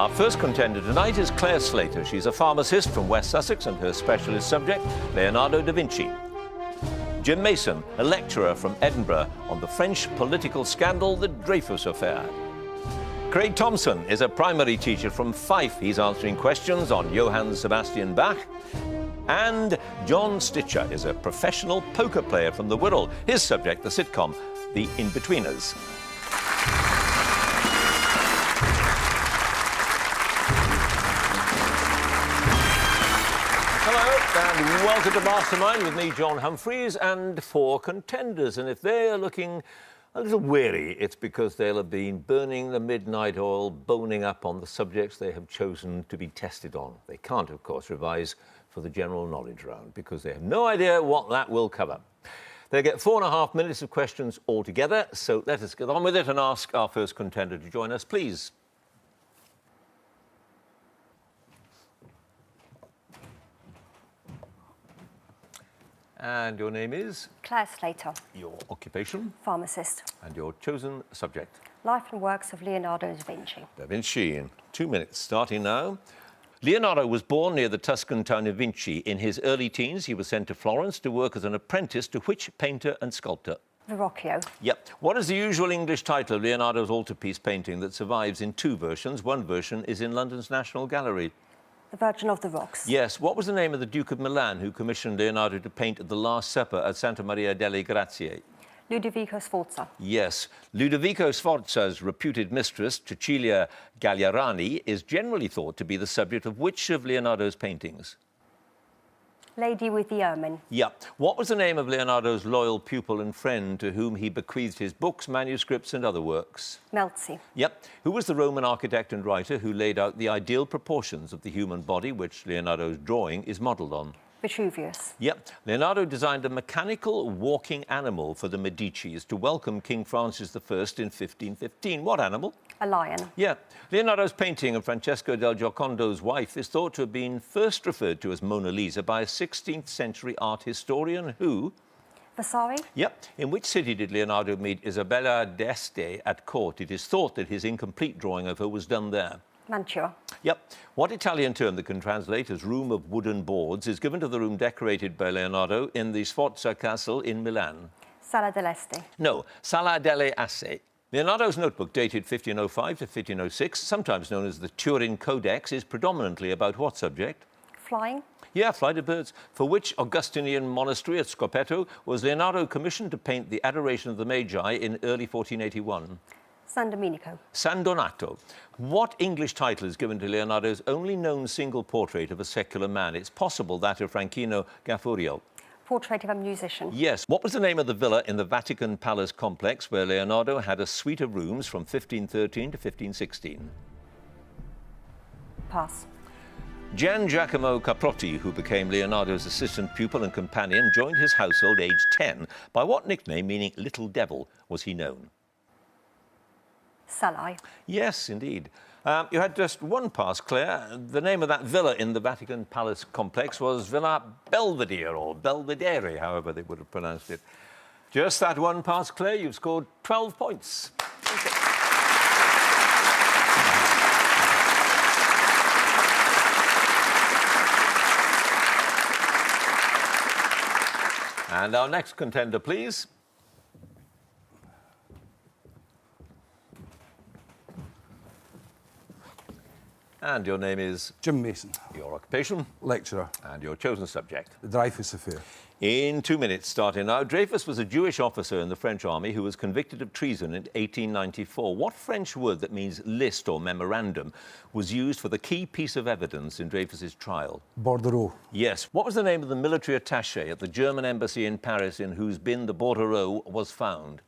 Our first contender tonight is Claire Slater. She's a pharmacist from West Sussex and her specialist subject, Leonardo da Vinci. Jim Mason, a lecturer from Edinburgh on the French political scandal, the Dreyfus Affair. Craig Thompson is a primary teacher from Fife. He's answering questions on Johann Sebastian Bach. And John Stitcher is a professional poker player from the Wirral. His subject, the sitcom, The Inbetweeners. And welcome to Mastermind with me, John Humphrys, and four contenders. And if they are looking a little weary, it's because they'll have been burning the midnight oil, boning up on the subjects they have chosen to be tested on. They can't, of course, revise for the general knowledge round because they have no idea what that will cover. They get 4.5 minutes of questions altogether, so let us get on with it and ask our first contender to join us, please. And your name is? Claire Slater. Your occupation? Pharmacist. And your chosen subject? Life and works of Leonardo da Vinci. Da Vinci in 2 minutes, starting now. Leonardo was born near the Tuscan town of Vinci. In his early teens, he was sent to Florence to work as an apprentice to which painter and sculptor? Verrocchio. Yep. What is the usual English title of Leonardo's altarpiece painting that survives in two versions? One version is in London's National Gallery. The Virgin of the Rocks. Yes. What was the name of the Duke of Milan who commissioned Leonardo to paint The Last Supper at Santa Maria delle Grazie? Ludovico Sforza. Yes. Ludovico Sforza's reputed mistress, Cecilia Galliarani, is generally thought to be the subject of which of Leonardo's paintings? Lady with the Ermine. Yeah. What was the name of Leonardo's loyal pupil and friend to whom he bequeathed his books, manuscripts and other works? Melzi. Yep. Who was the Roman architect and writer who laid out the ideal proportions of the human body, which Leonardo's drawing is modelled on? Vitruvius. Yep. Leonardo designed a mechanical walking animal for the Medicis to welcome King Francis I in 1515. What animal? A lion. Yeah. Leonardo's painting of Francesco del Giocondo's wife is thought to have been first referred to as Mona Lisa by a 16th century art historian who? Vasari. Yep. In which city did Leonardo meet Isabella d'Este at court? It is thought that his incomplete drawing of her was done there. Mantua. Yep. What Italian term that can translate as room of wooden boards is given to the room decorated by Leonardo in the Sforza Castle in Milan? Sala dell'Este. No, Sala delle Asse. Leonardo's notebook, dated 1505 to 1506, sometimes known as the Turin Codex, is predominantly about what subject? Flying. Yeah, flight of birds. For which Augustinian monastery at Scopeto was Leonardo commissioned to paint the Adoration of the Magi in early 1481? San Domenico. San Donato. What English title is given to Leonardo's only known single portrait of a secular man? It's possible that of Franchino Gaffurio. Portrait of a musician. Yes. What was the name of the villa in the Vatican Palace complex where Leonardo had a suite of rooms from 1513 to 1516? Pass. Gian Giacomo Caprotti, who became Leonardo's assistant pupil and companion, joined his household aged 10. By what nickname, meaning Little Devil, was he known? Salai. Yes, indeed. You had just one pass, Claire. The name of that villa in the Vatican Palace complex was Villa Belvedere, or Belvedere, however they would have pronounced it. Just that one pass, Claire. You've scored 12 points. And our next contender, please. And your name is? Jim Mason. Your occupation? Lecturer. And your chosen subject? The Dreyfus Affair. In 2 minutes, starting now. Dreyfus was a Jewish officer in the French army who was convicted of treason in 1894. What French word that means list or memorandum was used for the key piece of evidence in Dreyfus's trial? Bordereau. Yes. What was the name of the military attaché at the German embassy in Paris in whose bin the bordereau was found?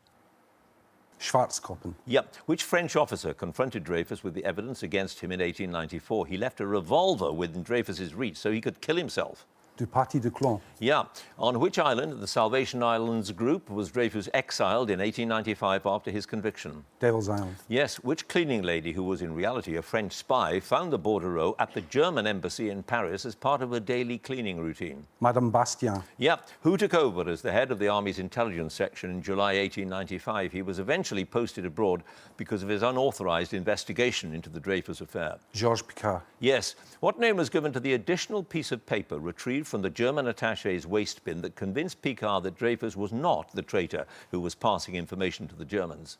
Schwarzkoppen. Yep. Which French officer confronted Dreyfus with the evidence against him in 1894? He left a revolver within Dreyfus's reach so he could kill himself. Du Paty de Clon. Yeah. On which island, the Salvation Islands group, was Dreyfus exiled in 1895 after his conviction? Devil's Island. Yes. Which cleaning lady, who was in reality a French spy, found the bordereau at the German embassy in Paris as part of her daily cleaning routine? Madame Bastien. Yeah. Who took over as the head of the Army's intelligence section in July 1895? He was eventually posted abroad because of his unauthorized investigation into the Dreyfus Affair. Georges Picard. Yes. What name was given to the additional piece of paper retrieved from the German attaché's waste bin that convinced Picard that Dreyfus was not the traitor who was passing information to the Germans?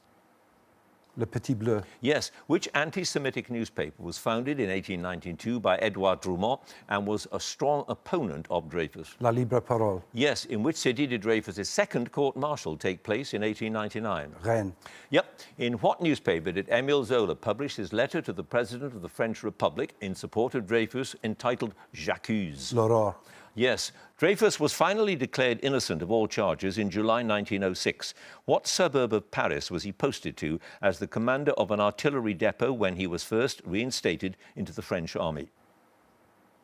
Le Petit Bleu. Yes. Which anti-Semitic newspaper was founded in 1892 by Edouard Drumont and was a strong opponent of Dreyfus? La Libre Parole. Yes. In which city did Dreyfus' second court-martial take place in 1899? Rennes. Yep. In what newspaper did Émile Zola publish his letter to the President of the French Republic in support of Dreyfus entitled J'accuse? L'Aurore. Yes. Dreyfus was finally declared innocent of all charges in July 1906. What suburb of Paris was he posted to as the commander of an artillery depot when he was first reinstated into the French army?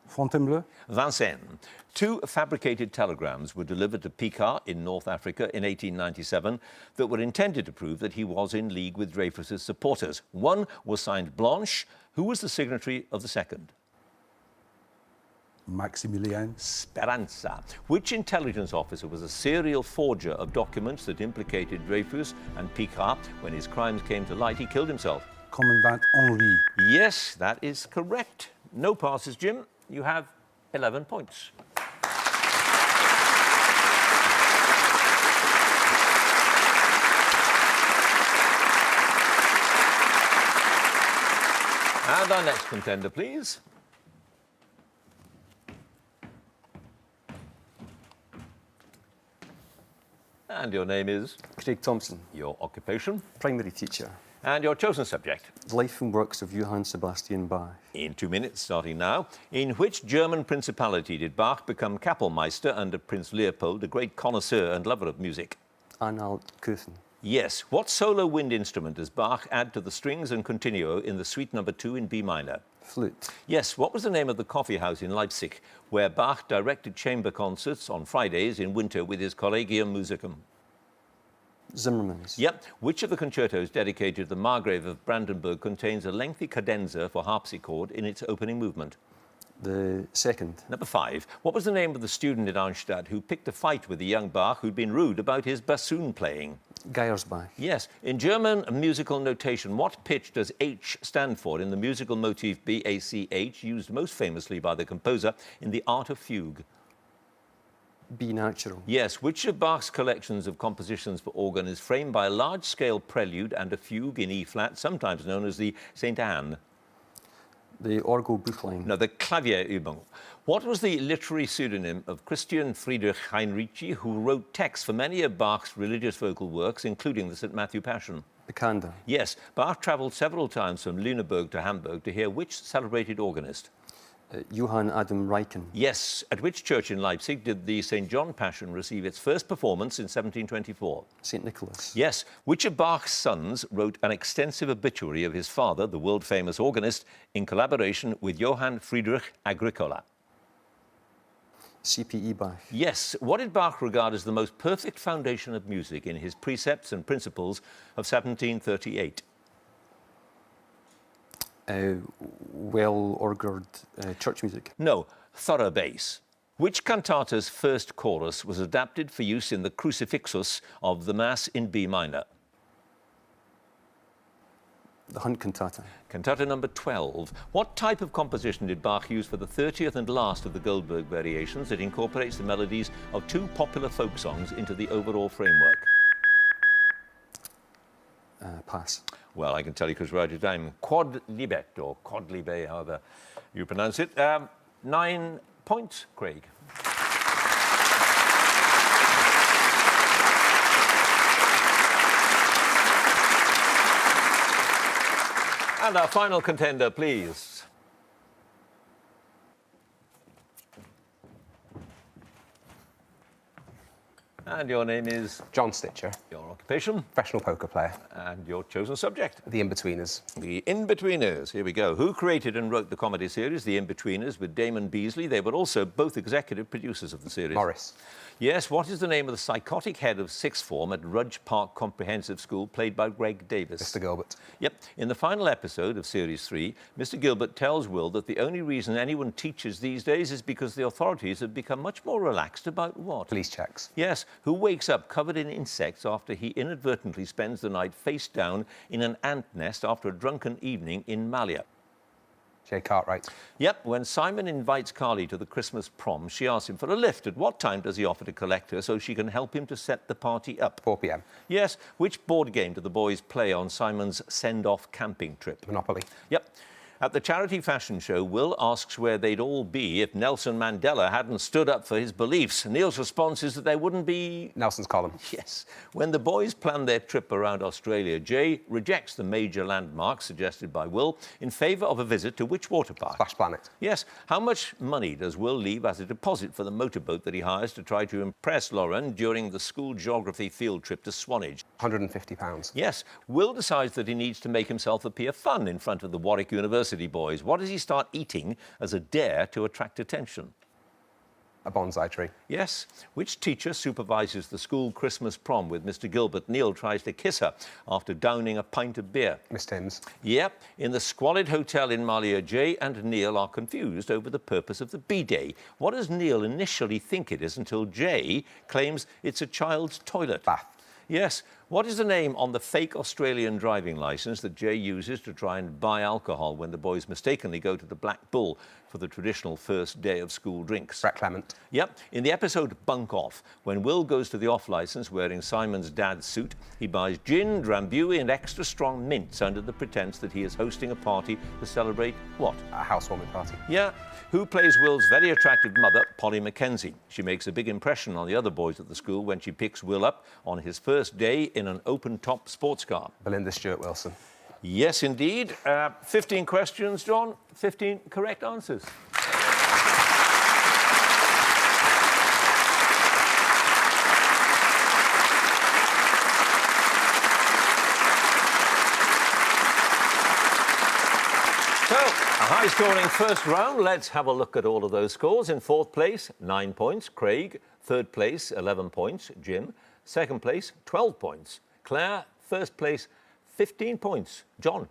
Fontainebleau. Vincennes. 2 fabricated telegrams were delivered to Picard in North Africa in 1897 that were intended to prove that he was in league with Dreyfus's supporters. One was signed Blanche. Who was the signatory of the second? Maximilien. Speranza. Which intelligence officer was a serial forger of documents that implicated Dreyfus and Picard? When his crimes came to light, he killed himself. Commandant Henri. Yes, that is correct. No passes, Jim. You have 11 points. And our next contender, please. And your name is? Craig Thompson, Your occupation? primary teacher. And your chosen subject? The life and works of Johann Sebastian Bach. In 2 minutes, starting now. In which German principality did Bach become Kapellmeister under Prince Leopold, a great connoisseur and lover of music? Anhalt-Köthen. Yes. What solo wind instrument does Bach add to the strings and continuo in the Suite No. 2 in B minor? Flute. Yes. What was the name of the coffee house in Leipzig where Bach directed chamber concerts on Fridays in winter with his Collegium Musicum? Zimmermann's. Yep. Which of the concertos dedicated to the Margrave of Brandenburg contains a lengthy cadenza for harpsichord in its opening movement? The second. Number 5. What was the name of the student at Arnstadt who picked a fight with the young Bach who'd been rude about his bassoon playing? Geiersbach. Yes. In German musical notation, what pitch does H stand for in the musical motif BACH, used most famously by the composer in The Art of Fugue? B natural. Yes. Which of Bach's collections of compositions for organ is framed by a large-scale prelude and a fugue in E-flat, sometimes known as the St. Anne? The Orgelbuchlein. No, the Klavierübung. What was the literary pseudonym of Christian Friedrich Heinrici, who wrote texts for many of Bach's religious vocal works, including the St. Matthew Passion? Picander. Yes. Bach travelled several times from Lüneburg to Hamburg to hear which celebrated organist? Johann Adam Reichen. Yes. At which church in Leipzig did the St. John Passion receive its first performance in 1724? St. Nicholas. Yes. Which of Bach's sons wrote an extensive obituary of his father, the world-famous organist, in collaboration with Johann Friedrich Agricola? C.P.E. Bach. Yes. What did Bach regard as the most perfect foundation of music in his Precepts and Principles of 1738? Well-ordered church music. No, thorough bass. Which cantata's first chorus was adapted for use in the Crucifixus of the Mass in B minor? The Hunt Cantata. Cantata number 12. What type of composition did Bach use for the 30th and last of the Goldberg variations that incorporates the melodies of 2 popular folk songs into the overall framework? Pass. Well, I can tell you because we're out of time. Quod libet, or quod libe, however you pronounce it. 9 points, Craig. And our final contender, please. And your name is? John Stitcher, Your occupation? professional poker player. And your chosen subject? The Inbetweeners. The Inbetweeners. Here we go. Who created and wrote the comedy series The Inbetweeners with Damon Beasley? They were also both executive producers of the series. Morris. Yes, what is the name of the psychotic head of sixth form at Rudge Park Comprehensive School, played by Greg Davis? Mr. Gilbert. Yep. In the final episode of Series 3, Mr. Gilbert tells Will that the only reason anyone teaches these days is because the authorities have become much more relaxed about what? Police checks. Yes, who wakes up covered in insects after he inadvertently spends the night face down in an ant nest after a drunken evening in Malia. Jay Cartwright. Yep, when Simon invites Carly to the Christmas prom, she asks him for a lift. At what time does he offer to collect her so she can help him to set the party up? 4 p.m. Yes, which board game do the boys play on Simon's send-off camping trip? Monopoly. Yep. At the charity fashion show, Will asks where they'd all be if Nelson Mandela hadn't stood up for his beliefs. Neil's response is that there wouldn't be... Nelson's column. Yes. When the boys plan their trip around Australia, Jay rejects the major landmarks suggested by Will in favour of a visit to which water park? Splash Planet. Yes. How much money does Will leave as a deposit for the motorboat that he hires to try to impress Lauren during the school geography field trip to Swanage? £150. Yes. Will decides that he needs to make himself appear fun in front of the Warwick University boys. What does he start eating as a dare to attract attention? A bonsai tree. Yes. Which teacher supervises the school Christmas prom with Mr. Gilbert? Neil tries to kiss her after downing a pint of beer. Miss Timms. Yep. In the squalid hotel in Malia, Jay and Neil are confused over the purpose of the bidet. What does Neil initially think it is until Jay claims it's a child's toilet? Bath. Yes. What is the name on the fake Australian driving licence that Jay uses to try and buy alcohol when the boys mistakenly go to the Black Bull for the traditional first day of school drinks? Brett Clement. Yep. In the episode Bunk Off, when Will goes to the off licence wearing Simon's dad's suit, he buys gin, drambuie and extra strong mints under the pretence that he is hosting a party to celebrate what? A housewarming party. Yeah. Who plays Will's very attractive mother, Polly Mackenzie? She makes a big impression on the other boys at the school when she picks Will up on his first day in an open-top sports car. Belinda Stewart Wilson. Yes, indeed. 15 questions, John. 15 correct answers. So, a high-scoring first round. Let's have a look at all of those scores. In fourth place, 9 points, Craig. Third place, 11 points, Jim. Second place, 12 points, Claire. First place, 15 points, John.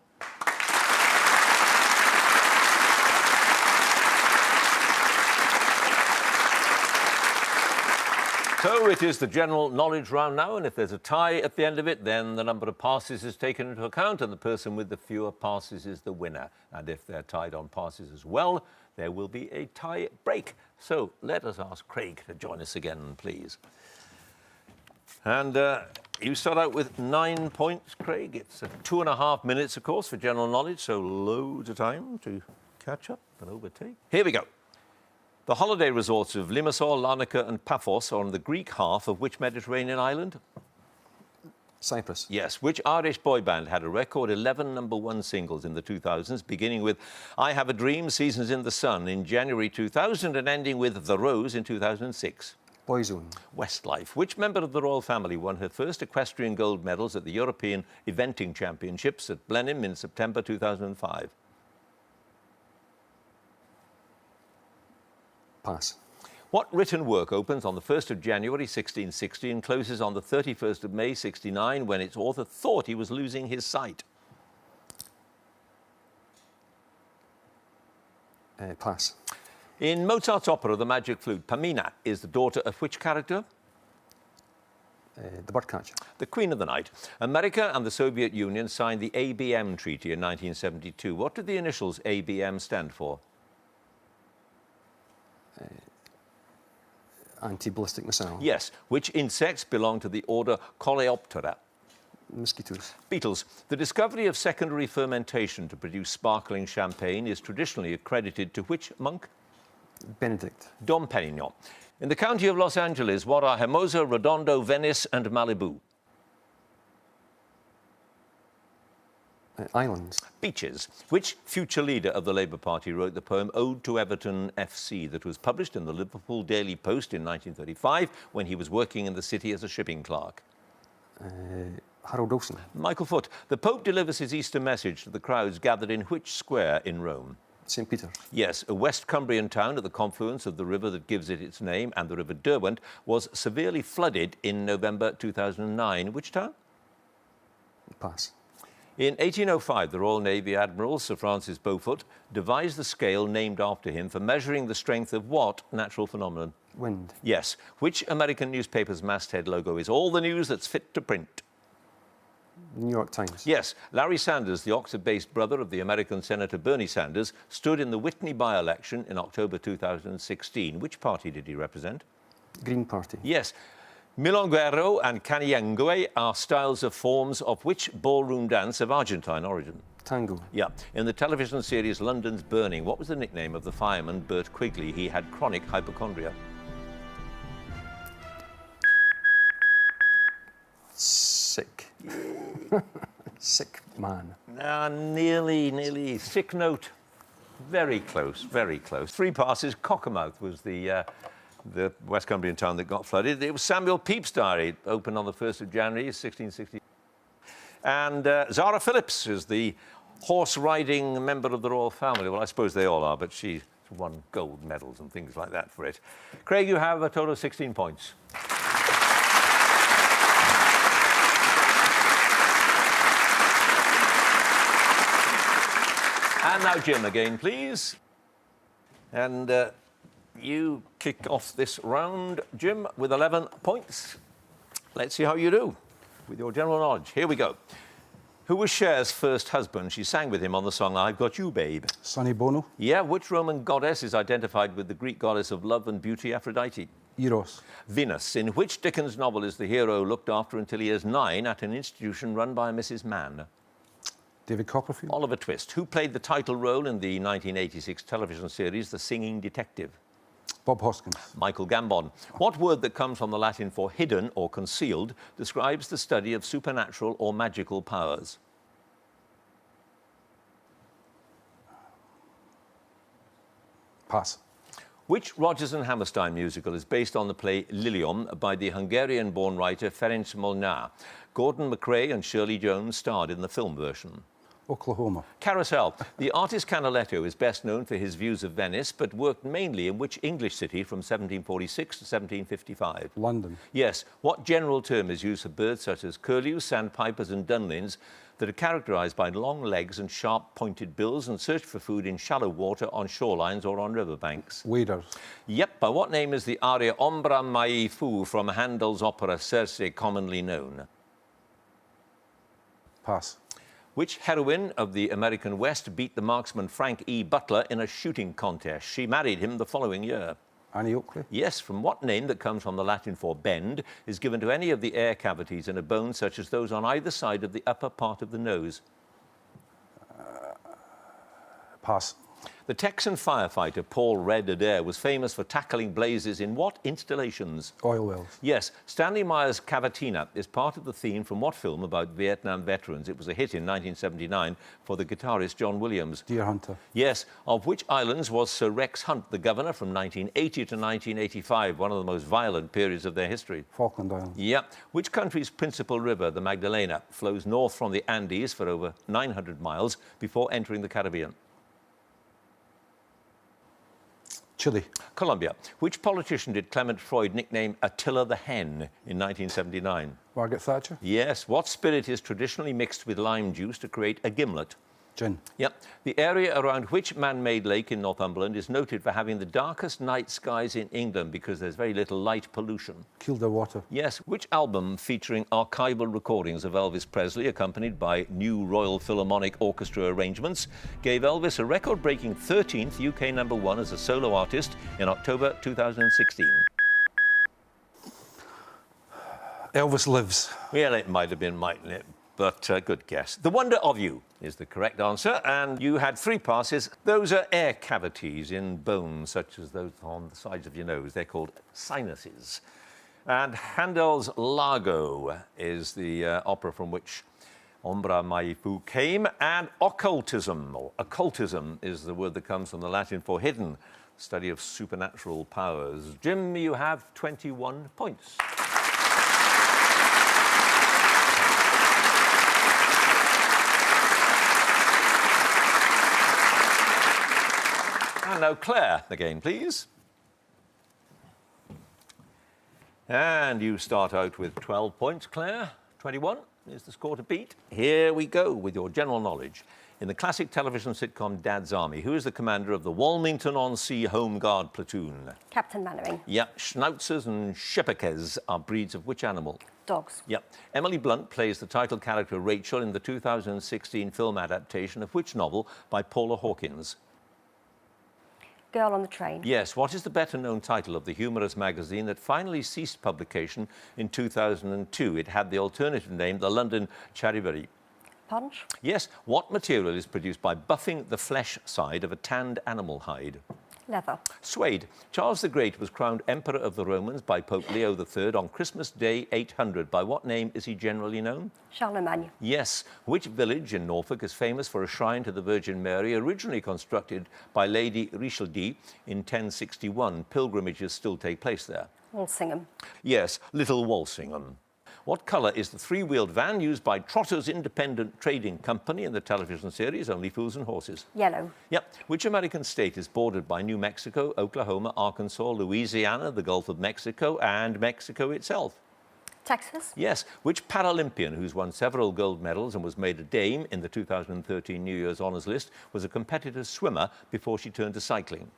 So it is the general knowledge round now, and if there's a tie at the end of it, then the number of passes is taken into account, and the person with the fewer passes is the winner. And if they're tied on passes as well, there will be a tie break. So let us ask Craig to join us again, please. And you start out with 9 points, Craig. It's 2.5 minutes, of course, for general knowledge, so loads of time to catch up and overtake. Here we go. The holiday resorts of Limassol, Larnaca and Paphos are on the Greek half of which Mediterranean island? Cyprus. Yes. Which Irish boy band had a record 11 #1 singles in the 2000s, beginning with I Have a Dream, Seasons in the Sun in January 2000 and ending with The Rose in 2006? Boyzone. Westlife. Which member of the royal family won her first equestrian gold medals at the European Eventing Championships at Blenheim in September 2005? Pass. What written work opens on the 1st of January 1660 and closes on the 31st of May 69 when its author thought he was losing his sight? Pass. In Mozart's opera The Magic Flute, Pamina is the daughter of which character? The Birdcatcher. The Queen of the Night. America and the Soviet Union signed the ABM Treaty in 1972. What did the initials ABM stand for? Anti-ballistic missile. Yes. Which insects belong to the order Coleoptera? Mosquitoes. Beetles. The discovery of secondary fermentation to produce sparkling champagne is traditionally accredited to which monk? Benedict. Dom Perignon. In the county of Los Angeles, what are Hermosa, Redondo, Venice and Malibu? Islands. Beaches. Which future leader of the Labour Party wrote the poem Ode to Everton FC that was published in the Liverpool Daily Post in 1935 when he was working in the city as a shipping clerk? Harold Wilson. Michael Foot. The Pope delivers his Easter message to the crowds gathered in which square in Rome? St. Peter. Yes, a West Cumbrian town at the confluence of the river that gives it its name and the River Derwent was severely flooded in November 2009. Which town? Pass. In 1805, the Royal Navy Admiral Sir Francis Beaufort devised the scale named after him for measuring the strength of what natural phenomenon? Wind. Yes. Which American newspaper's masthead logo is all the news that's fit to print? New York Times. Yes. Larry Sanders, the Oxford-based brother of the American Senator Bernie Sanders, stood in the Whitney by-election in October 2016. Which party did he represent? Green Party. Yes. Milonguero and Canyengue are styles of forms of which ballroom dance of Argentine origin? Tango. Yeah. In the television series London's Burning, what was the nickname of the fireman Bert Quigley? He had chronic hypochondria. Sick. Sick man. Nearly. Sick note. Very close, very close. 3 passes. Cockermouth was the West Cumbrian town that got flooded. It was Samuel Pepys' diary, opened on the 1st of January, 1660. And Zara Phillips is the horse-riding member of the royal family. Well, I suppose they all are, but she won gold medals and things like that for it. Craig, you have a total of 16 points. And now Jim again, please. And you kick off this round, Jim, with 11 points. Let's see how you do with your general knowledge. Here we go. Who was Cher's first husband? She sang with him on the song I've Got You, Babe. Sonny Bono. Yeah, which Roman goddess is identified with the Greek goddess of love and beauty, Aphrodite? Eros. Venus. In which Dickens novel is the hero looked after until he is 9 at an institution run by a Mrs. Mann? David Copperfield. Oliver Twist. Who played the title role in the 1986 television series The Singing Detective? Bob Hoskins. Michael Gambon. What word that comes from the Latin for hidden or concealed describes the study of supernatural or magical powers? Pass. Which Rodgers and Hammerstein musical is based on the play Lilium by the Hungarian-born writer Ferenc Molnár? Gordon McRae and Shirley Jones starred in the film version. Oklahoma. Carousel. The artist Canaletto is best known for his views of Venice, but worked mainly in which English city from 1746 to 1755? London. Yes. What general term is used for birds such as curlews, sandpipers and dunlins that are characterised by long legs and sharp pointed bills and search for food in shallow water on shorelines or on riverbanks? Waders. Yep. By what name is the aria Ombra mai fu from Handel's opera Circe commonly known? Pass. Which heroine of the American West beat the marksman Frank E. Butler in a shooting contest? She married him the following year. Annie Oakley. Yes, from what name that comes from the Latin for bend is given to any of the air cavities in a bone, such as those on either side of the upper part of the nose? Pass. The Texan firefighter Paul Red Adair was famous for tackling blazes in what installations? Oil wells. Yes, Stanley Meyer's Cavatina is part of the theme from what film about Vietnam veterans? It was a hit in 1979 for the guitarist John Williams. Deer Hunter. Yes, of which islands was Sir Rex Hunt the governor from 1980 to 1985, one of the most violent periods of their history? Falkland Islands. Yeah. Which country's principal river, the Magdalena, flows north from the Andes for over 900 miles before entering the Caribbean? Chile. Colombia. Which politician did Clement Freud nickname Attila the Hen in 1979? Margaret Thatcher. Yes. What spirit is traditionally mixed with lime juice to create a gimlet? Gin. Yep. The area around which man-made lake in Northumberland is noted for having the darkest night skies in England because there's very little light pollution? Kielder Water. Yes. Which album featuring archival recordings of Elvis Presley accompanied by new Royal Philharmonic Orchestra arrangements gave Elvis a record-breaking 13th UK #1 as a solo artist in October 2016? Elvis Lives. Well, it might have been, mightn't it? But good guess. The Wonder of You is the correct answer, and you had 3 passes. Those are air cavities in bones, such as those on the sides of your nose. They're called sinuses. And Handel's Largo is the opera from which Ombra Maifu came, and occultism, or occultism, is the word that comes from the Latin for hidden, study of supernatural powers. Jim, you have 21 points. And now Claire, again, please. And you start out with 12 points, Claire. 21 is the score to beat. Here we go with your general knowledge. In the classic television sitcom Dad's Army, who is the commander of the Walmington-on-Sea Home Guard platoon? Captain Mannering. Yep. Schnauzers and Schipperkes are breeds of which animal? Dogs. Yep. Emily Blunt plays the title character Rachel in the 2016 film adaptation of which novel by Paula Hawkins? Girl on the Train. Yes. What is the better-known title of the humorous magazine that finally ceased publication in 2002? It had the alternative name, the London Charivari. Punch. Yes. What material is produced by buffing the flesh side of a tanned animal hide? Leather. Suede. Charles the Great was crowned Emperor of the Romans by Pope Leo III on Christmas Day 800. By what name is he generally known? Charlemagne. Yes. Which village in Norfolk is famous for a shrine to the Virgin Mary, originally constructed by Lady Richelieu in 1061? Pilgrimages still take place there. Walsingham. Yes, Little Walsingham. What colour is the three-wheeled van used by Trotter's Independent Trading Company in the television series Only Fools and Horses? Yellow. Yep. Which American state is bordered by New Mexico, Oklahoma, Arkansas, Louisiana, the Gulf of Mexico, and Mexico itself? Texas. Yes. Which Paralympian, who's won several gold medals and was made a dame in the 2013 New Year's Honours list, was a competitive swimmer before she turned to cycling?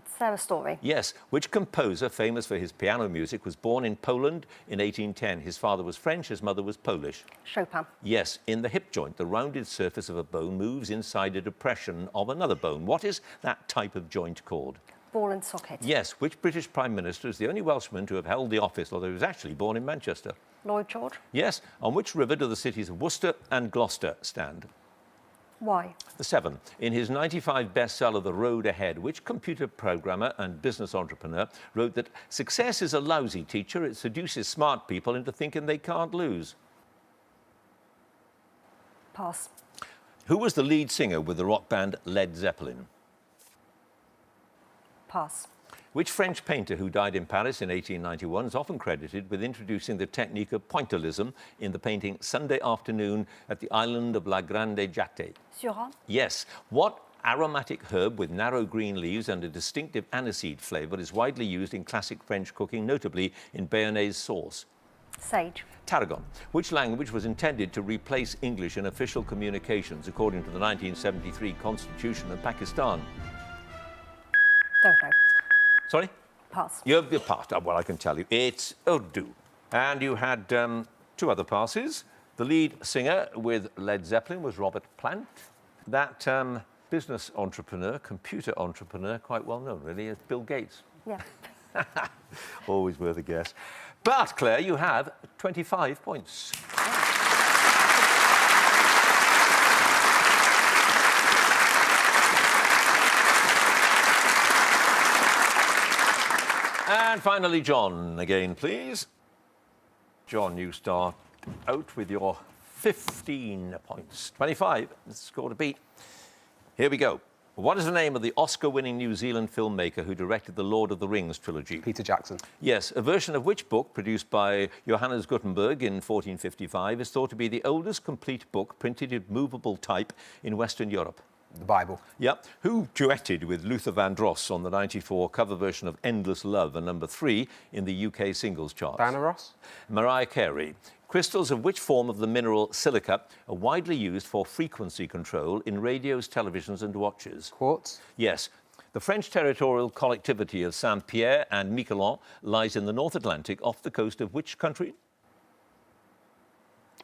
Sarah Story. Yes. Which composer, famous for his piano music, was born in Poland in 1810? His father was French, his mother was Polish. Chopin. Yes. In the hip joint, the rounded surface of a bone moves inside a depression of another bone. What is that type of joint called? Ball and socket. Yes. Which British Prime Minister is the only Welshman to have held the office, although he was actually born in Manchester? Lloyd George. Yes. On which river do the cities of Worcester and Gloucester stand? Why? The Severn. In his 95 bestseller, The Road Ahead, which computer programmer and business entrepreneur wrote that success is a lousy teacher, it seduces smart people into thinking they can't lose? Pass. Who was the lead singer with the rock band Led Zeppelin? Pass. Which French painter who died in Paris in 1891 is often credited with introducing the technique of pointillism in the painting Sunday Afternoon at the island of La Grande Jatte? Seurat. Yes. What aromatic herb with narrow green leaves and a distinctive aniseed flavour is widely used in classic French cooking, notably in béarnaise sauce? Sage. Tarragon. Which language was intended to replace English in official communications according to the 1973 Constitution of Pakistan? Don't know. Sorry? Pass. You're passed. Well, I can tell you. It's Urdu. And you had two other passes. The lead singer with Led Zeppelin was Robert Plant. That business entrepreneur, computer entrepreneur, quite well known, really, is Bill Gates. Yeah. Always worth a guess. But, Claire, you have 25 points. And finally, John, again, please. John, you start out with your 15 points. 25, score to beat. Here we go. What is the name of the Oscar-winning New Zealand filmmaker who directed the Lord of the Rings trilogy? Peter Jackson. Yes. A version of which book, produced by Johannes Gutenberg in 1455, is thought to be the oldest complete book printed in movable type in Western Europe? The Bible. Yep. Who duetted with Luther Vandross on the 94 cover version of Endless Love and number 3 in the UK singles chart? Diana Ross. Mariah Carey. Crystals of which form of the mineral silica are widely used for frequency control in radios, televisions and watches? Quartz. Yes. The French territorial collectivity of Saint-Pierre and Miquelon lies in the North Atlantic off the coast of which country?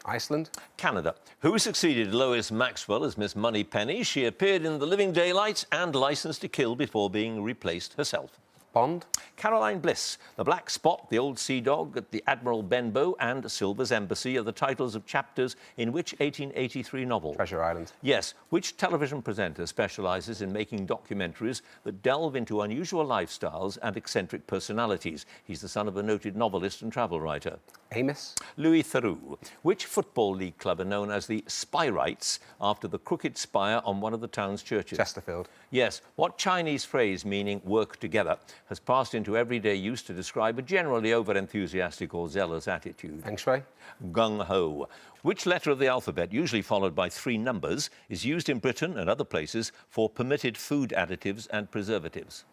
Iceland. Canada. Who succeeded Lois Maxwell as Miss Moneypenny? She appeared in The Living Daylights and Licence to Kill before being replaced herself. Bond. Caroline Bliss, The Black Spot, The Old Sea Dog, The Admiral Benbow and Silver's Embassy are the titles of chapters in which 1883 novel? Treasure Island. Yes. Which television presenter specialises in making documentaries that delve into unusual lifestyles and eccentric personalities? He's the son of a noted novelist and travel writer. Amos. Louis Theroux. Which football league club are known as the Spyrites after the crooked spire on one of the town's churches? Chesterfield. Yes. What Chinese phrase meaning work together has passed into everyday use to describe a generally over-enthusiastic or zealous attitude? Feng Shui. Gung-ho. Which letter of the alphabet, usually followed by 3 numbers, is used in Britain and other places for permitted food additives and preservatives?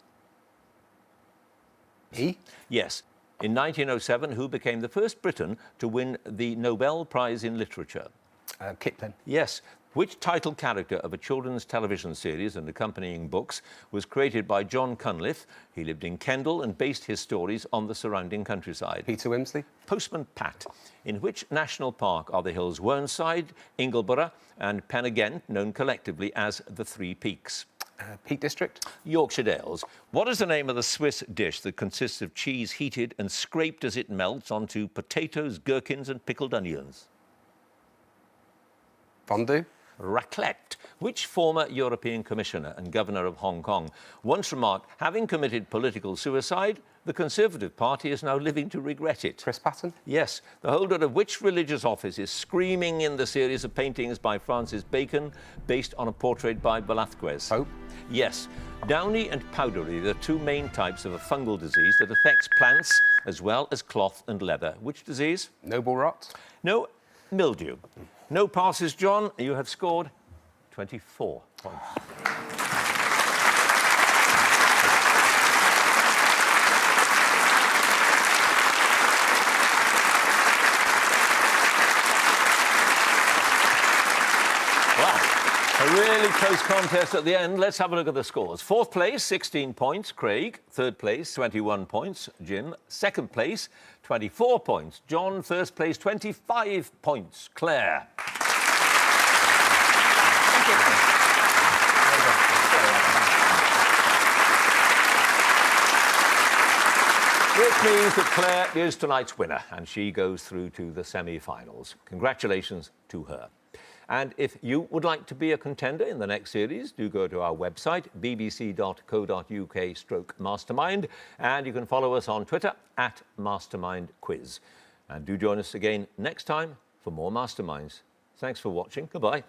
E. Yes. In 1907, who became the first Briton to win the Nobel Prize in Literature? Kipling. Yes. Which title character of a children's television series and accompanying books was created by John Cunliffe? He lived in Kendal and based his stories on the surrounding countryside. Peter Wimsey. Postman Pat. In which national park are the hills Whernside, Ingleborough and Pen y Ghent, known collectively as the Three Peaks? Peak District. Yorkshire Dales. What is the name of the Swiss dish that consists of cheese heated and scraped as it melts onto potatoes, gherkins and pickled onions? Fondue. Raclette. Which former European Commissioner and Governor of Hong Kong once remarked, having committed political suicide, the Conservative Party is now living to regret it? Chris Patton. Yes. The holder of which religious office is screaming in the series of paintings by Francis Bacon based on a portrait by Velázquez? Pope. Yes. Downy and powdery are the 2 main types of a fungal disease that affects plants as well as cloth and leather. Which disease? Noble Rot. No, mildew. No passes, John. You have scored 24 points. A really close contest at the end. Let's have a look at the scores. 4th place, 16 points, Craig. 3rd place, 21 points, Jim. 2nd place, 24 points, John. 1st place, 25 points, Claire. Thank you. Which means that Claire is tonight's winner and she goes through to the semi-finals. Congratulations to her. And if you would like to be a contender in the next series, do go to our website, bbc.co.uk/mastermind, and you can follow us on Twitter @mastermindquiz. And do join us again next time for more Masterminds. Thanks for watching. Goodbye.